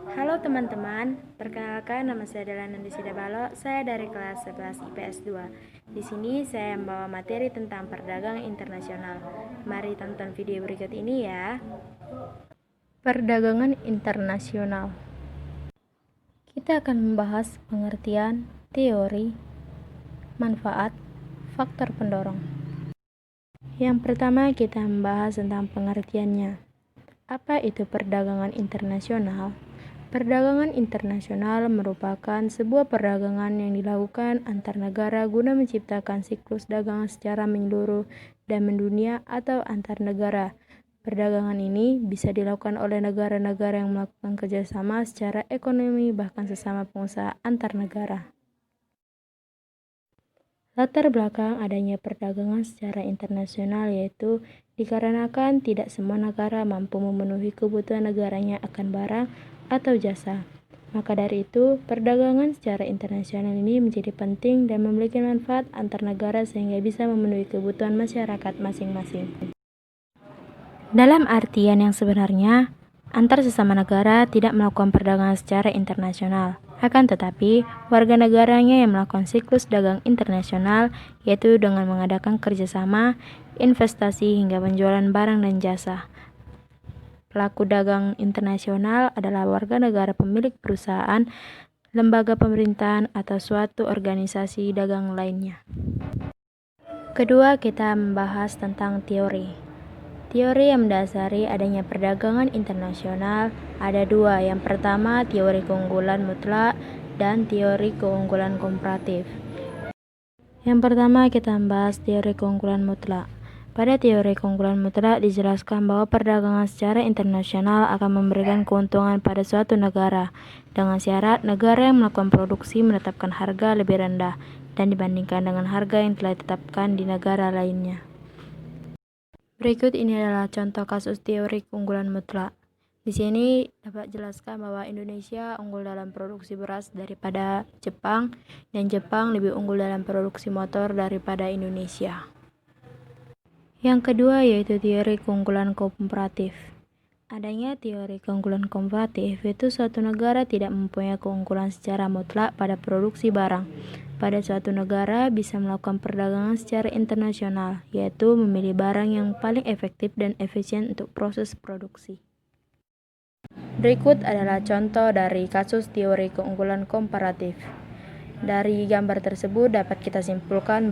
Halo teman-teman, perkenalkan nama saya adalah Nandi Sidabalo, saya dari kelas 11 IPS 2. Di sini saya membawa materi tentang perdagangan internasional. Mari tonton video berikut ini ya. Perdagangan internasional. Kita akan membahas pengertian, teori, manfaat, faktor pendorong. Yang pertama kita membahas tentang pengertiannya. Apa itu perdagangan internasional? Perdagangan internasional merupakan sebuah perdagangan yang dilakukan antar negara guna menciptakan siklus dagang secara menyeluruh dan mendunia atau antar negara. Perdagangan ini bisa dilakukan oleh negara-negara yang melakukan kerjasama secara ekonomi bahkan sesama pengusaha antar negara. Latar belakang adanya perdagangan secara internasional yaitu dikarenakan tidak semua negara mampu memenuhi kebutuhan negaranya akan barang atau jasa. Maka dari itu, perdagangan secara internasional ini menjadi penting dan memiliki manfaat antar negara sehingga bisa memenuhi kebutuhan masyarakat masing-masing. Dalam artian yang sebenarnya, antar sesama negara tidak melakukan perdagangan secara internasional. Akan tetapi, warga negaranya yang melakukan siklus dagang internasional, yaitu dengan mengadakan kerjasama, investasi hingga penjualan barang dan jasa. Pelaku dagang internasional adalah warga negara pemilik perusahaan, lembaga pemerintahan, atau suatu organisasi dagang lainnya. Kedua, kita membahas tentang teori. Teori yang mendasari adanya perdagangan internasional ada dua. Yang pertama, teori keunggulan mutlak dan teori keunggulan komparatif. Yang pertama, kita membahas teori keunggulan mutlak. Pada teori keunggulan mutlak dijelaskan bahwa perdagangan secara internasional akan memberikan keuntungan pada suatu negara, dengan syarat negara yang melakukan produksi menetapkan harga lebih rendah dan dibandingkan dengan harga yang telah ditetapkan di negara lainnya. Berikut ini adalah contoh kasus teori keunggulan mutlak. Di sini dapat jelaskan bahwa Indonesia unggul dalam produksi beras daripada Jepang, dan Jepang lebih unggul dalam produksi motor daripada Indonesia. Yang kedua yaitu teori keunggulan komparatif. Adanya teori keunggulan komparatif yaitu suatu negara tidak mempunyai keunggulan secara mutlak pada produksi barang. Pada suatu negara bisa melakukan perdagangan secara internasional, yaitu memilih barang yang paling efektif dan efisien untuk proses produksi. Berikut adalah contoh dari kasus teori keunggulan komparatif. Dari gambar tersebut dapat kita simpulkan